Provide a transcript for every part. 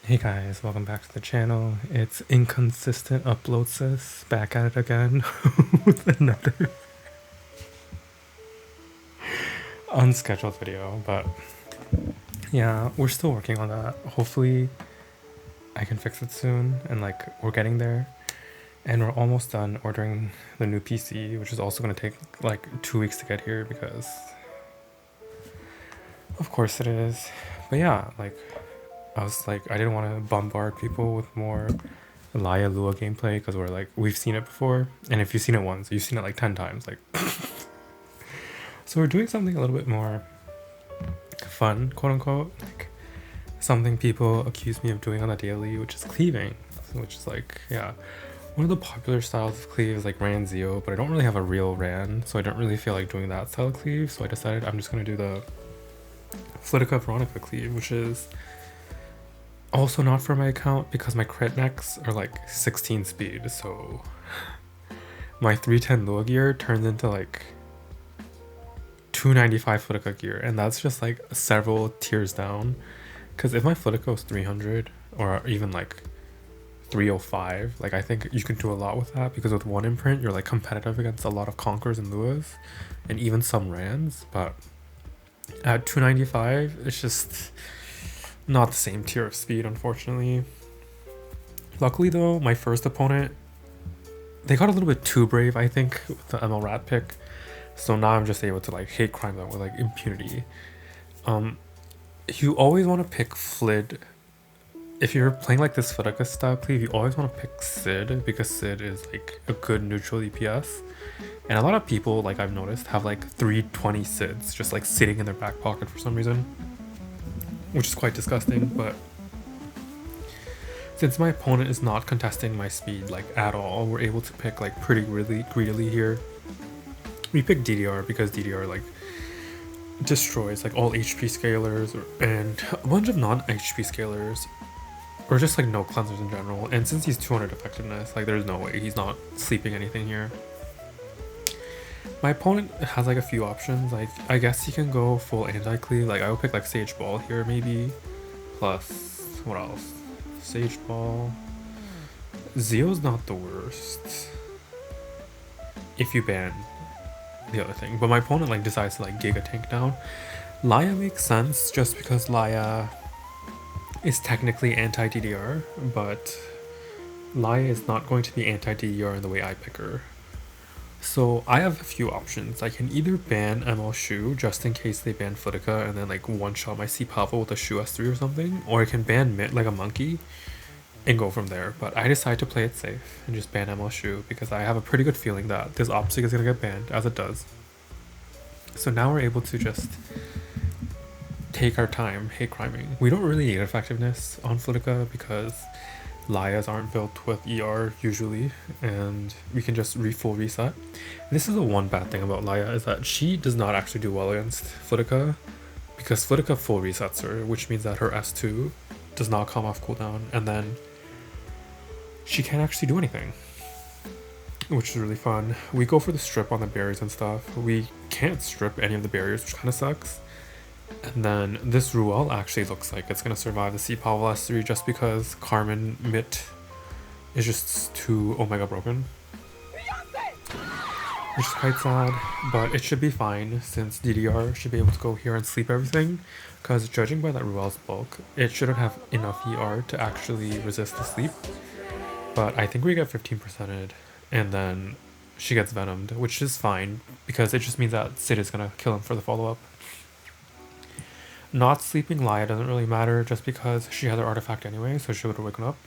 Hey guys, welcome back to the channel. It's inconsistent upload sis, back at it again with another unscheduled video, but yeah, we're still working on that. Hopefully I can fix it soon, and like we're getting there. And we're almost done ordering the new PC, which is also going to take like 2 weeks to get here because of course it is. But yeah, like I was like, I didn't want to bombard people with more Laya Lua gameplay because we've seen it before, and if you've seen it once, you've seen it like 10 times. Like, so we're doing something a little bit more fun, quote unquote, like something people accuse me of doing on the daily, which is cleaving, which is like, yeah, one of the popular styles of cleave is like Ran Zio, but I don't really have a real Ran, so I don't really feel like doing that style of cleave. So I decided I'm just gonna do the Flitica Veronica cleave, which is also not for my account because my crit necks are like 16 speed, so my 310 Lua gear turns into like 295 Flitica gear, and that's just like several tiers down. Because if my Flitica was 300 or even like 305, like I think you can do a lot with that, because with one imprint you're like competitive against a lot of Conquerors and Luas and even some Rands, but at 295 it's just not the same tier of speed, unfortunately. Luckily though, my first opponent, they got a little bit too brave, I think, with the ML Rat pick. So now I'm just able to like hate crime them with like impunity. You always want to pick Flid. If you're playing like this Flitica style cleave, you always want to pick Sid, because Sid is like a good neutral DPS. And a lot of people, like I've noticed, have like 320 Sids just like sitting in their back pocket for some reason, which is quite disgusting. But since my opponent is not contesting my speed like at all, we're able to pick like pretty really greedily here. We pick DDR because DDR like destroys like all HP scalers and a bunch of non-HP scalers, or just like no cleansers in general. And since he's 200 effectiveness, like there's no way he's not sleeping anything here. My opponent has like a few options. Like I guess he can go full anti-cleave. Like I would pick like Sage Ball here maybe, plus what else? Sage Ball. Zio's not the worst if you ban the other thing, but my opponent like decides to like Giga Tank down. Laya makes sense just because Laya is technically anti-DDR, but Laya is not going to be anti-DDR in the way I pick her. So I have a few options. I can either ban ML Shu just in case they ban Flitica and then like one-shot my C Pavo with a Shu S3 or something, or I can ban Mid like a monkey and go from there. But I decide to play it safe and just ban ML Shu because I have a pretty good feeling that this Optic is gonna get banned, as it does. So now we're able to just take our time hate criming. We don't really need effectiveness on Flitica because Layas aren't built with ER usually, and we can just full reset. And this is the one bad thing about Laya, is that she does not actually do well against Flitica, because Flitica full resets her, which means that her S2 does not come off cooldown, and then she can't actually do anything, which is really fun. We go for the strip on the barriers and stuff. We can't strip any of the barriers, which kind of sucks. And then this Ruel actually looks like it's going to survive the C Pavel S3 just because Carmen Mitt is just too Omega broken. Which is quite sad, but it should be fine since DDR should be able to go here and sleep everything, because judging by that Ruel's bulk, it shouldn't have enough ER to actually resist the sleep. But I think we get 15%ed, and then she gets venomed, which is fine because it just means that Sid is going to kill him for the follow-up. Not sleeping Laya doesn't really matter just because she had her artifact anyway, so she would have woken up.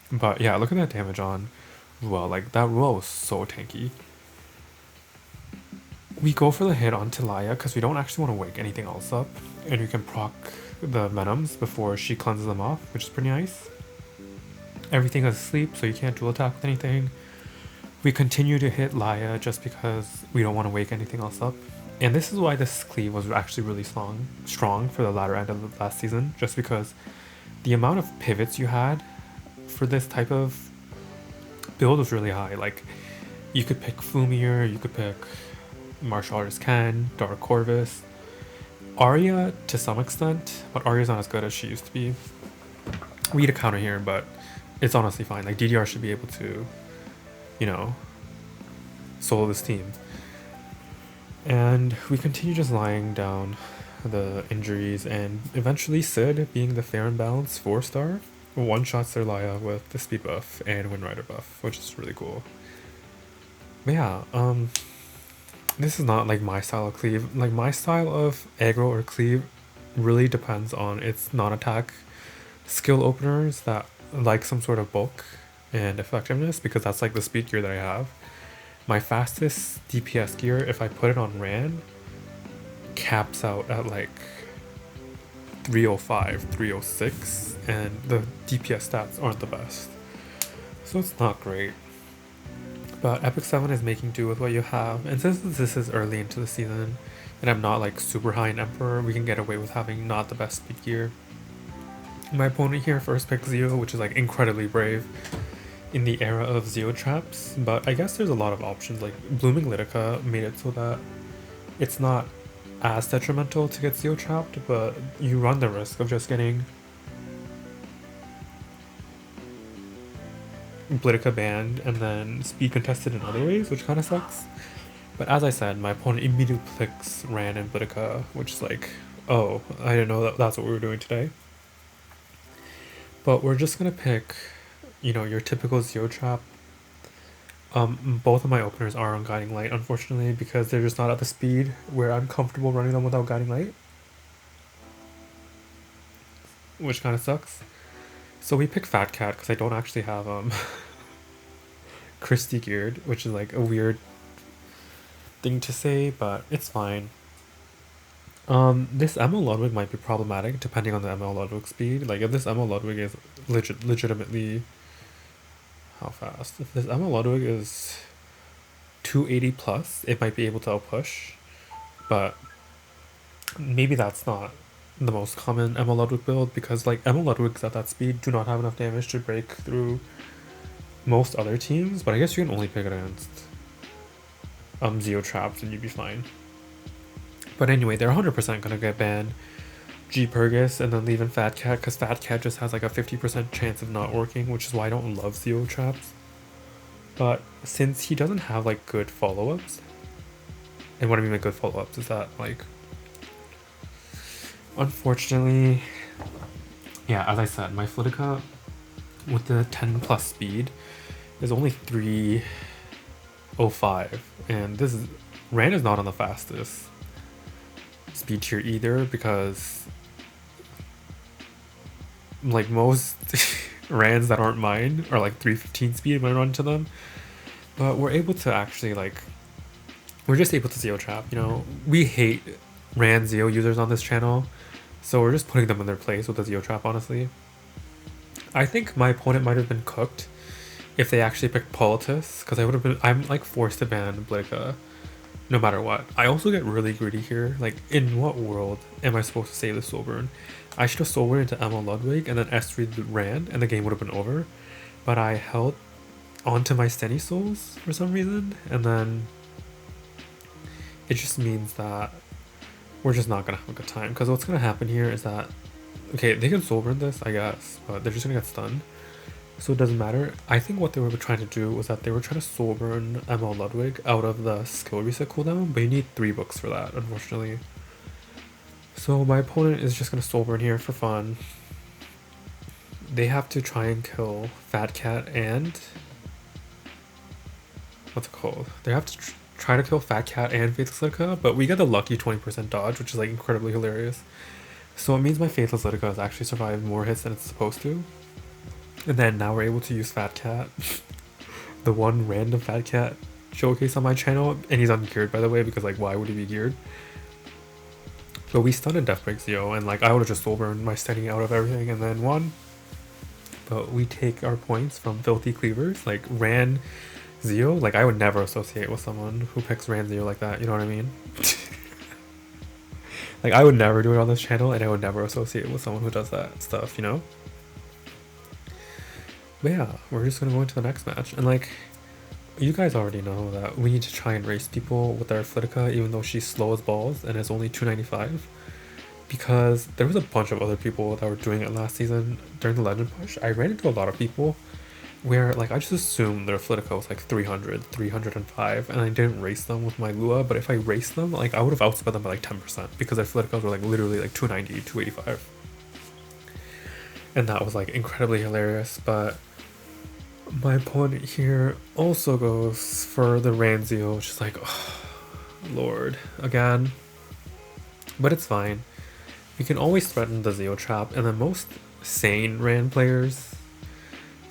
But yeah, look at that damage on Ruel. Like, that Ruel was so tanky. We go for the hit onto Laya because we don't actually want to wake anything else up, and we can proc the Venoms before she cleanses them off, which is pretty nice. Everything is asleep, so you can't dual attack with anything. We continue to hit Laya just because we don't want to wake anything else up. And this is why this cleave was actually really strong for the latter end of the last season, just because the amount of pivots you had for this type of build was really high. Like, you could pick Fumir, you could pick Martial Artist Ken, Dark Corvus, Arya to some extent, but Arya's not as good as she used to be. We need a counter here, but it's honestly fine. Like DDR should be able to, you know, solo this team. And we continue just lying down the injuries, and eventually Sid, being the fair and balanced 4-star, one-shots their Laya with the speed buff and Wind Rider buff, which is really cool. But yeah, this is not like my style of Cleave. Like my style of aggro or Cleave really depends on its non-attack skill openers that like some sort of bulk and effectiveness, because that's like the speed gear that I have. My fastest DPS gear, if I put it on Ran, caps out at like 305, 306, and the DPS stats aren't the best. So it's not great. But Epic 7 is making do with what you have, and since this is early into the season, and I'm not like super high in Emperor, we can get away with having not the best speed gear. My opponent here first picked Zeo, which is like incredibly brave in the era of Zeo traps, but I guess there's a lot of options. Like Blooming Litica made it so that it's not as detrimental to get Zeo trapped, but you run the risk of just getting Litica banned and then speed contested in other ways, which kind of sucks. But as I said, my opponent immediately picks Ran and Litica, which is like, oh, I didn't know that that's what we were doing today. But we're just gonna pick, you know, your typical Zeo trap. Both of my openers are on Guiding Light, unfortunately, because they're just not at the speed where I'm comfortable running them without Guiding Light, which kind of sucks. So we pick Fat Cat because I don't actually have Christie geared, which is like a weird thing to say, but it's fine. This ML Ludwig might be problematic depending on the ML Ludwig speed. Like if this ML Ludwig is legitimately, how fast? If this ML Ludwig is 280 plus, it might be able to outpush, but maybe that's not the most common ML Ludwig build, because like ML Ludwigs at that speed do not have enough damage to break through most other teams, but I guess you can only pick it against Zeo traps and you'd be fine. But anyway, they're 100% gonna get banned G Purgus and then leave in Fat Cat, because Fat Cat just has like a 50% chance of not working, which is why I don't love Zeo traps. But since he doesn't have like good follow-ups, and what I mean by good follow-ups is that like, unfortunately, yeah, as I said, my Flitica with the 10 plus speed is only 305, and this is, Ran is not on the fastest speed tier either, because like most Rans that aren't mine are like 315 speed when I run to them, but we're able to actually like, we're just able to Zeo trap, you know. We hate Ran Zeo users on this channel, so we're just putting them in their place with the Zeo trap, honestly. I think my opponent might have been cooked if they actually picked Politis, because I would have been, I'm like forced to ban Blitica no matter what. I also get really greedy here. Like, in what world am I supposed to save the soul burn? I should have soul burned into ML Ludwig and then S3 Ran and the game would have been over, but I held onto my Steny souls for some reason, and then it just means that we're just not gonna have a good time, because what's gonna happen here is that, okay, they can soul burn this, I guess, but they're just gonna get stunned, so it doesn't matter. I think what they were trying to do was that they were trying to soul burn ML Ludwig out of the skill reset cooldown, but you need 3 books for that, unfortunately. So my opponent is just gonna soul burn here for fun. They have to try and kill Fat Cat and, what's it called? They have to try to kill Fat Cat and Faithless Litica, but we get the lucky 20% dodge, which is like incredibly hilarious. So it means my Faithless Litica has actually survived more hits than it's supposed to. And then now we're able to use Fat Cat, the one random Fat Cat showcase on my channel, and he's ungeared, by the way, because like why would he be geared? But we stunned and Death Break Zeo, and like I would have just soul burned my Steny out of everything and then won. But we take our points from Filthy Cleavers, like Ran Zeo. Like I would never associate with someone who picks Ran Zeo like that, you know what I mean? Like I would never do it on this channel, and I would never associate with someone who does that stuff, you know? But yeah, we're just gonna go into the next match, and like, you guys already know that we need to try and race people with our Flitica, even though she's slow as balls and is only 295, because there was a bunch of other people that were doing it last season during the legend push. I ran into a lot of people where like I just assumed their Flitico was like 300, 305, and I didn't race them with my Lua, but if I raced them, like I would have outspent them by like 10% because their Fliticos were like literally like 290, 285. And that was like incredibly hilarious, but my opponent here also goes for the Ranzio, which is like, oh, Lord, again. But it's fine. You can always threaten the Zeo trap, and then most sane Rand players,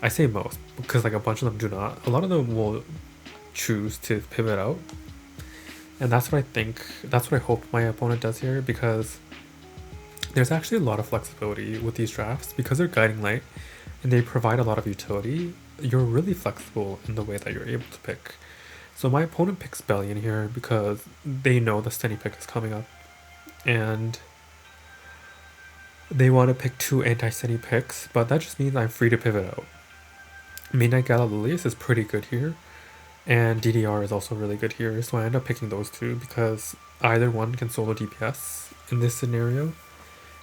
I say most because like a bunch of them do not, a lot of them will choose to pivot out. And that's what I think, that's what I hope my opponent does here, because there's actually a lot of flexibility with these drafts because they're guiding light and they provide a lot of utility. You're really flexible in the way that you're able to pick. So my opponent picks Bellion here because they know the Stenny pick is coming up and they want to pick 2 anti-Stenny picks, but that just means I'm free to pivot out. Midnight Gala Lilius is pretty good here, and DDR is also really good here, so I end up picking those 2 because either one can solo DPS in this scenario.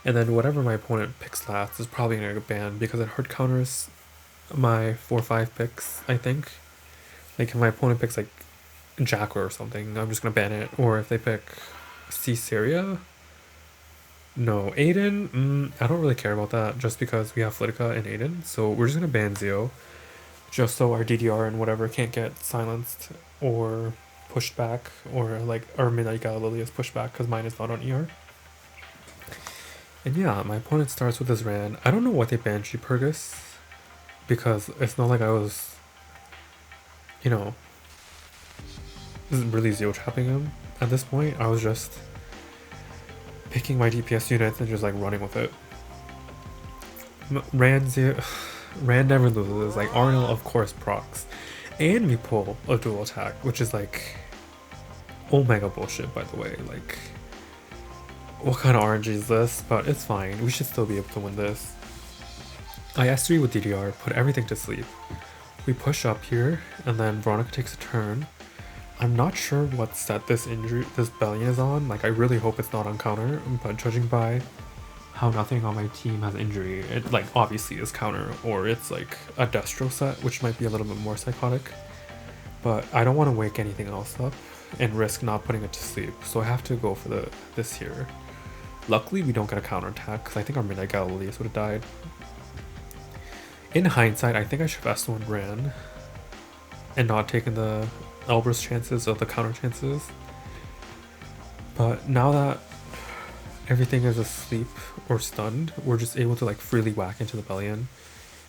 And then whatever my opponent picks last is probably going to get banned because it hard counters my 4-5 picks, I think. Like if my opponent picks like Jacko or something, I'm just going to ban it. Or if they pick Caesarea, no, Aiden, I don't really care about that just because we have Flitica and Aiden. So we're just going to ban Zeo just so our DDR and whatever can't get silenced or pushed back, or like our Midnight Gala Lily is pushed back because mine is not on ER. And yeah, my opponent starts with his Rand. I don't know what they banned Purgus, because it's not like I was, you know, really Zeo trapping him at this point. I was just picking my DPS units and just like running with it. Rand never loses. Like Arnel of course procs. And we pull a dual attack, which is like omega bullshit by the way. Like, what kind of RNG is this? But it's fine. We should still be able to win this. I S3 with DDR, put everything to sleep. We push up here, and then Veronica takes a turn. I'm not sure what set this Bellion is on. Like, I really hope it's not on counter, but judging by how nothing on my team has injury, it like obviously is counter, or it's like a Destro set, which might be a little bit more psychotic. But I don't want to wake anything else up and risk not putting it to sleep, so I have to go for this here. Luckily, we don't get a counterattack, because I think our Midnight Galileus would have died. In hindsight, I think I should have S1 Ran and not taken the Elber's chances or the counter chances. But now that everything is asleep or stunned, we're just able to like freely whack into the Bellion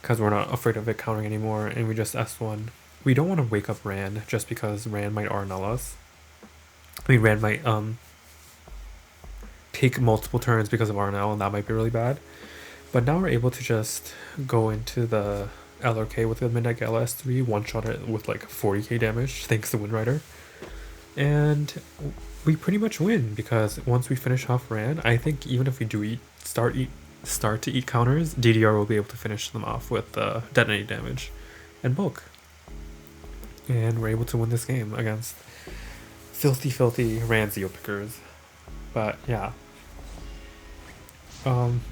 because we're not afraid of it countering anymore, and we just S1. We don't want to wake up Rand just because Rand might RNL us. I mean, Rand might take multiple turns because of RNL, and that might be really bad. But now we're able to just go into the LRK with the Midnight Gala S3, one-shot it with like 40k damage thanks to Windrider. And we pretty much win because once we finish off Rand, I think even if we do start to eat counters, DDR will be able to finish them off with detonate damage and bulk. And we're able to win this game against filthy Rand Zeo pickers. But yeah.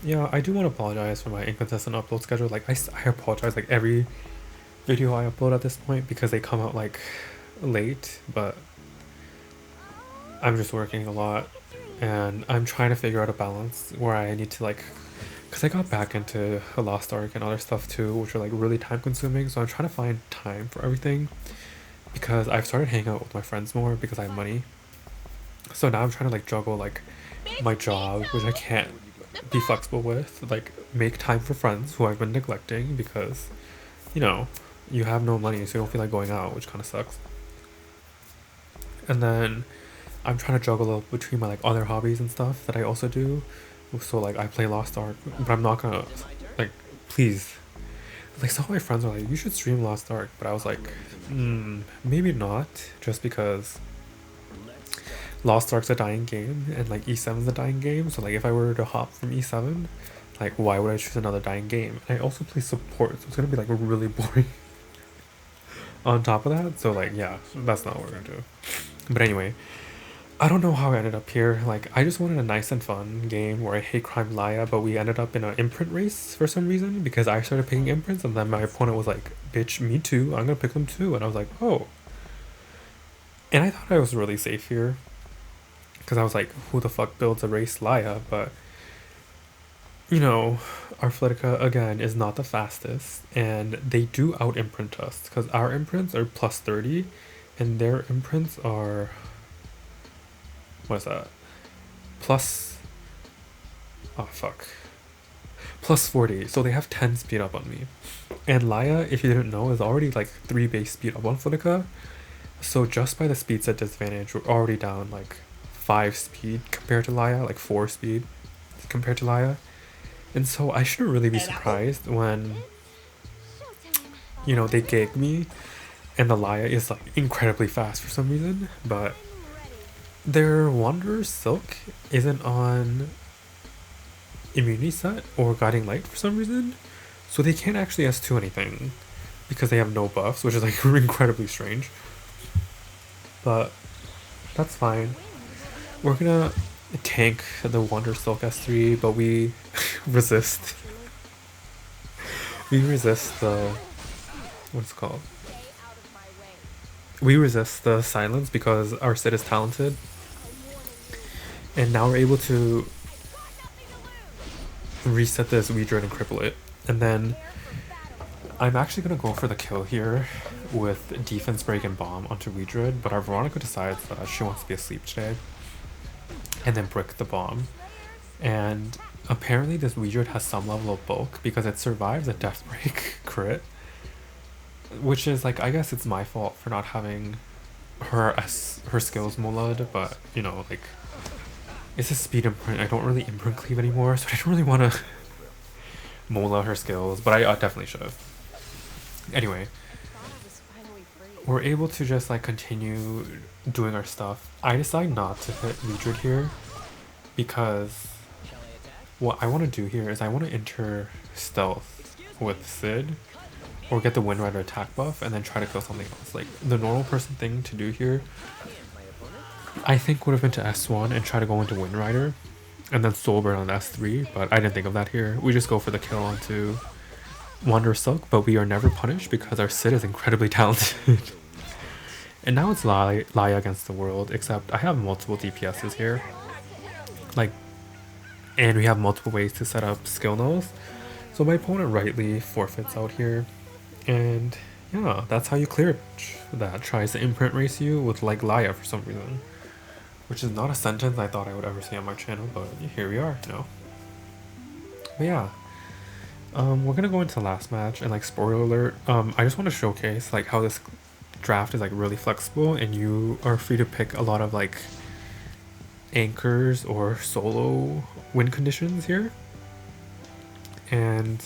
Yeah, I do want to apologize for my inconsistent upload schedule. Like, I apologize like every video I upload at this point because they come out like late, but I'm just working a lot and I'm trying to figure out a balance where I need to like, because I got back into a Lost Ark and other stuff too, which are like really time consuming, so I'm trying to find time for everything because I've started hanging out with my friends more because I have money. So now I'm trying to like juggle like my job, which I can't be flexible with, like make time for friends who I've been neglecting because, you know, you have no money, so you don't feel like going out, which kind of sucks. And then I'm trying to juggle between my like other hobbies and stuff that I also do. So like I play Lost Ark, but I'm not gonna like, please, like some of my friends are like, you should stream Lost Ark, but I was like, maybe not, just because Lost Ark's a dying game and like E7's a dying game, so like if I were to hop from E7, like why would I choose another dying game? And I also play support, so it's gonna be like really boring on top of that. So like yeah, that's not what we're gonna do. But anyway, I don't know how I ended up here. Like, I just wanted a nice and fun game where I hate crime Laya, but we ended up in an imprint race for some reason because I started picking imprints, and then my opponent was like, "Bitch, me too. I'm gonna pick them too." And I was like, "Oh." And I thought I was really safe here because I was like, "Who the fuck builds a race Laya?" But you know, our Flitica again is not the fastest, and they do out imprint us because our imprints are plus 30, and their imprints are what is that? Plus oh fuck. Plus 40, so they have 10 speed up on me. And Laya, if you didn't know, is already like 3 base speed up on Flitica. So just by the speed set disadvantage, we're already down like 5 speed compared to Laya, like 4 speed compared to Laya. And so I shouldn't really be surprised when, you know, they gig me and the Laya is like incredibly fast for some reason, but their Wanderer's Silk isn't on immunity set or guiding light for some reason, so they can't actually S2 anything because they have no buffs, which is like incredibly strange. But that's fine. We're gonna tank the Wander Silk S3, but we resist. We resist the what's it called? We resist the silence because our Sid is talented, and now we're able to reset this Weedred and cripple it. And then I'm actually gonna go for the kill here with defense break and bomb onto Weedred, but our Veronica decides that she wants to be asleep today and then brick the bomb. And apparently this Weedred has some level of bulk because it survives a death break crit, which is like, I guess it's my fault for not having her skills mulad, but you know, like, it's a speed imprint. I don't really imprint cleave anymore, so I don't really want to mola her skills, but I definitely should have. Anyway, we're able to just like continue doing our stuff. I decide not to hit Weedred here because what I want to do here is I want to enter stealth with Sid or get the Wind Rider attack buff and then try to kill something else. Like, the normal person thing to do here, I think, would have been to S1 and try to go into Wind Rider and then Soul Burn on S3, but I didn't think of that here. We just go for the kill onto Wanderer Silk, but we are never punished because our Sid is incredibly talented. And now it's Laya against the world, except I have multiple DPSs here. Like, and we have multiple ways to set up skill nulls. So my opponent rightly forfeits out here. And yeah, that's how you clear it. That tries to imprint race you with like Laya for some reason. Which is not a sentence I thought I would ever say on my channel, but here we are, you know. But yeah. We're gonna go into the last match, and like, spoiler alert, I just want to showcase like how this draft is like really flexible and you are free to pick a lot of like anchors or solo win conditions here. And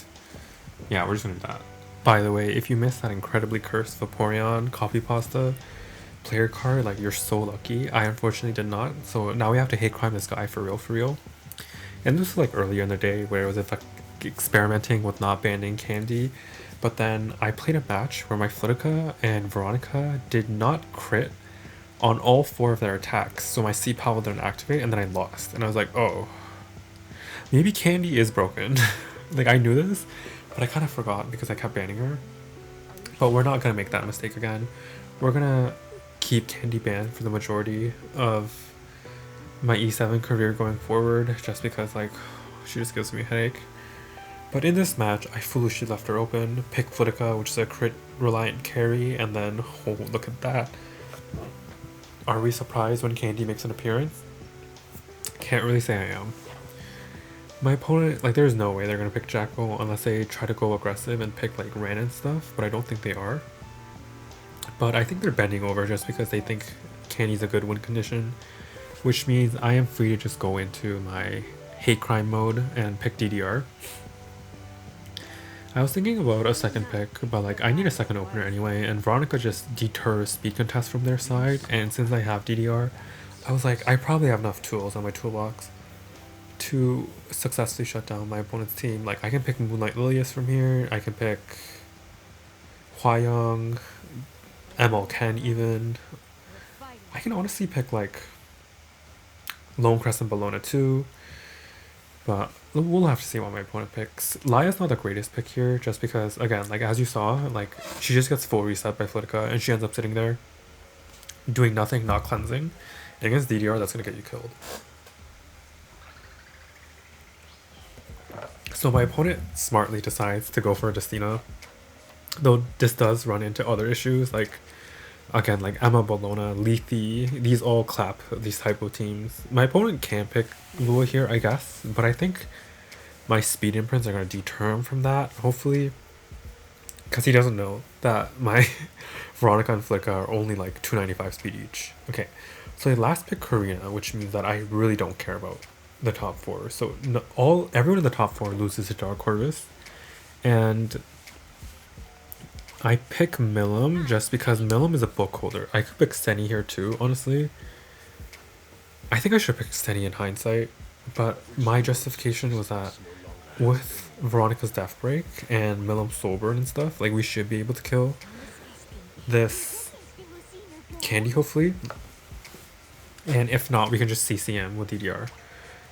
yeah, we're just gonna do that. By the way, if you missed that incredibly cursed Vaporeon coffee pasta player card, like, you're so lucky. I unfortunately did not, so now we have to hate crime this guy for real. And this was like earlier in the day where it was like experimenting with not banning candy, but then I played a match where my Flitica and Veronica did not crit on all 4 of their attacks, so my C power didn't activate, and then I lost, and I was like, oh, maybe candy is broken. Like, I knew this, but I kind of forgot because I kept banning her. But we're not gonna make that mistake again. We're gonna keep candy banned for the majority of my E7 career going forward, just because like she just gives me a headache. But in this match, I foolishly left her open, pick Flitica, which is a crit reliant carry, and then, oh, look at that. Are we surprised when Candy makes an appearance? Can't really say I am. My opponent, like, there's no way they're gonna pick Jackal unless they try to go aggressive and pick like Ran and stuff, but I don't think they are. But I think they're bending over just because they think Candy's a good win condition, which means I am free to just go into my hate crime mode and pick DDR. I was thinking about a second pick, but like, I need a second opener anyway, and Veronica just deters speed contest from their side, and since I have DDR, I was like, I probably have enough tools on my toolbox to successfully shut down my opponent's team. Like, I can pick Moonlight Lilius from here, I can pick Hwayoung, ML Ken even. I can honestly pick like Lone Crescent Bologna too. But we'll have to see what my opponent picks. Laya's not the greatest pick here, just because, again, like as you saw, like she just gets full reset by Flitica, and she ends up sitting there doing nothing, not cleansing. And against DDR, that's gonna get you killed. So my opponent smartly decides to go for a Destina, though this does run into other issues, like again, like Emma, Bologna, Lethe, these all clap these type of teams. My opponent can pick Lua here, I guess, but I think my speed imprints are going to deter him from that, hopefully, because he doesn't know that my Veronica and Flicka are only like 295 speed each. Okay, so I last picked Karina, which means that I really don't care about the top four. So everyone in the top four loses to Dark Corvus, and I pick Milim just because Milim is a book holder. I could pick Steny here too, honestly. I think I should pick Steny in hindsight, but my justification was that with Veronica's Death Break and Milim's Soulburn and stuff, like we should be able to kill this Candy hopefully. And if not, we can just CCM with DDR.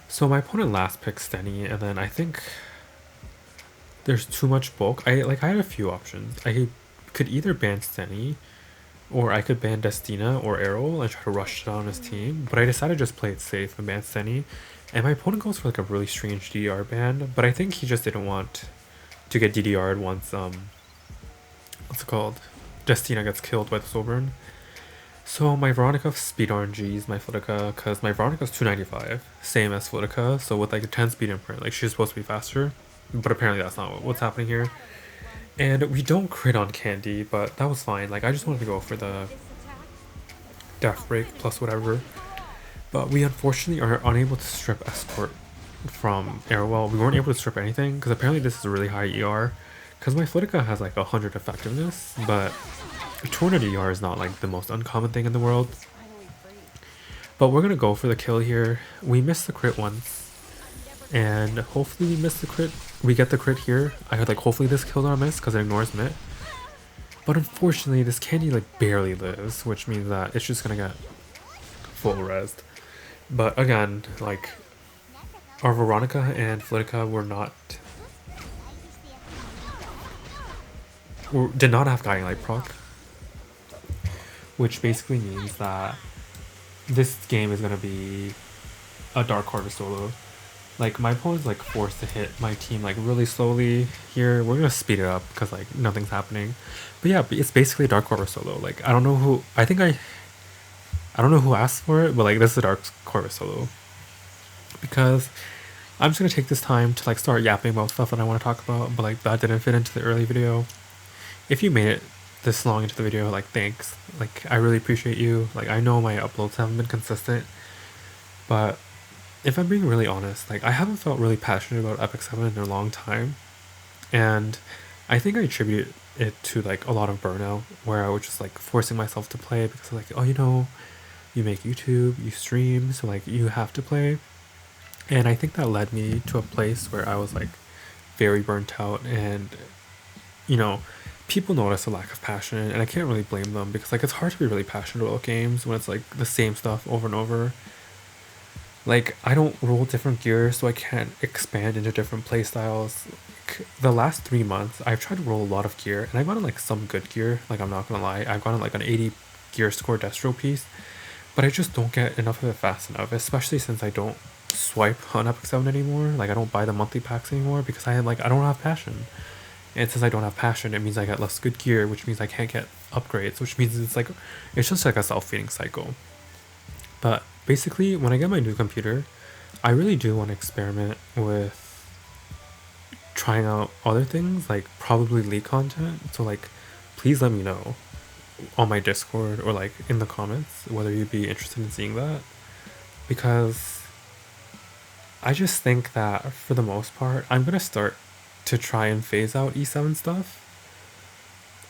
So my opponent last picked Steny, and then I think there's too much bulk. I had a few options. I could either ban Steny, or I could ban Destina or Errol and try to rush down his team, but I decided to just play it safe and ban Steny. And my opponent goes for like a really strange DDR ban, but I think he just didn't want to get DDR'd once what's it called? Destina gets killed by the Soulburn. So my Veronica speed RNGs my Flitica, because my Veronica's 295, same as Flitica, so with like a 10 speed imprint, like she's supposed to be faster, but apparently that's not what's happening here. And we don't crit on Candy, but that was fine. Like I just wanted to go for the Death Break plus whatever. But we unfortunately are unable to strip Escort from Airwell. We weren't able to strip anything, because apparently this is a really high ER. Because my Flitica has like 100 effectiveness, but 200 ER is not like the most uncommon thing in the world. But we're gonna go for the kill here. We missed the crit once, and hopefully we miss the crit. We get the crit here. I heard like hopefully this kills our miss because it ignores Mitt. But unfortunately this Candy like barely lives, which means that it's just gonna get full rezzed. But again, like our Veronica and Flitica did not have Guiding Light proc, which basically means that this game is gonna be a Dark Harvest solo. Like my opponent's like forced to hit my team like really slowly here. We're gonna speed it up because like nothing's happening. But yeah, it's basically a Dark Harvest solo. Like I don't know who I don't know who asked for it, but like this is a Dark Harvest solo. Because I'm just gonna take this time to like start yapping about stuff that I want to talk about, but like that didn't fit into the early video. If you made it this long into the video, like thanks. Like I really appreciate you. Like I know my uploads haven't been consistent, but if I'm being really honest, like I haven't felt really passionate about Epic 7 in a long time. And I think I attribute it to like a lot of burnout, where I was just like forcing myself to play because like, oh, you know, you make YouTube, you stream, so like you have to play. And I think that led me to a place where I was like very burnt out, and you know, people notice a lack of passion, and I can't really blame them because like it's hard to be really passionate about games when it's like the same stuff over and over. Like I don't roll different gears, so I can't expand into different playstyles. Like, the last 3 months I've tried to roll a lot of gear, and I've gotten like some good gear, like I'm not gonna lie, I've gotten like an 80 gear score Destro piece, but I just don't get enough of it fast enough, especially since I don't swipe on Epic 7 anymore. Like I don't buy the monthly packs anymore because I don't have passion. And since I don't have passion, it means I get less good gear, which means I can't get upgrades, which means it's just like a self-feeding cycle. But basically, when I get my new computer, I really do want to experiment with trying out other things, like probably league content. So like, please let me know on my Discord or like in the comments whether you'd be interested in seeing that, because I just think that for the most part, I'm gonna start to try and phase out E7 stuff,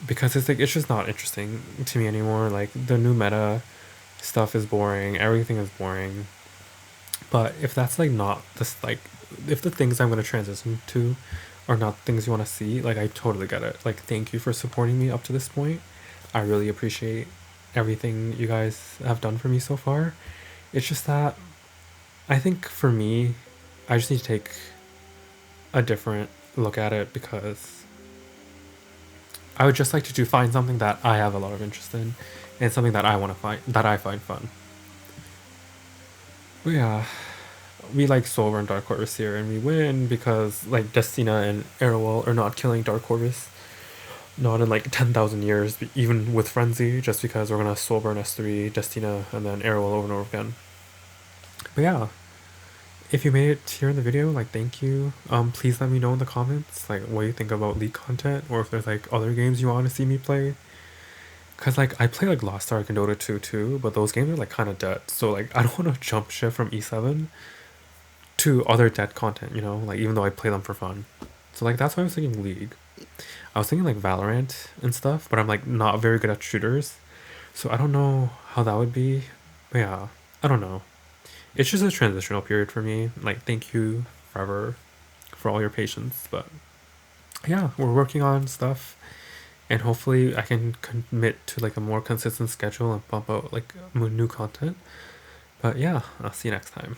because it's like it's just not interesting to me anymore. Like the new meta stuff is boring, everything is boring. But if that's like not this, like if the things I'm going to transition to are not things you want to see, like I totally get it. Like thank you for supporting me up to this point. I really appreciate everything you guys have done for me so far. It's just that I think for me, I just need to take a different look at it because I would just like to find something that I have a lot of interest in and something that I want to find, that I find fun. But yeah, we like Soul and Dark Horse here, and we win because like Destina and Arrowell are not killing Dark Horse. Not in like 10,000 years, even with Frenzy, just because we're gonna Soulburn S3, Destina, and then Arrowell over and over again. But yeah, if you made it here in the video, like thank you. Please let me know in the comments like what you think about League content, or if there's like other games you want to see me play. Cause like I play like Lost Ark and Dota 2 too, but those games are like kind of dead. So like I don't want to jump ship from E7 to other dead content, you know, like even though I play them for fun. So like that's why I was thinking League. I was thinking like Valorant and stuff, but I'm like not very good at shooters. So I don't know how that would be. But yeah, I don't know. It's just a transitional period for me. Like thank you forever for all your patience. But yeah, we're working on stuff, and hopefully I can commit to like a more consistent schedule and bump out like new content. But yeah, I'll see you next time.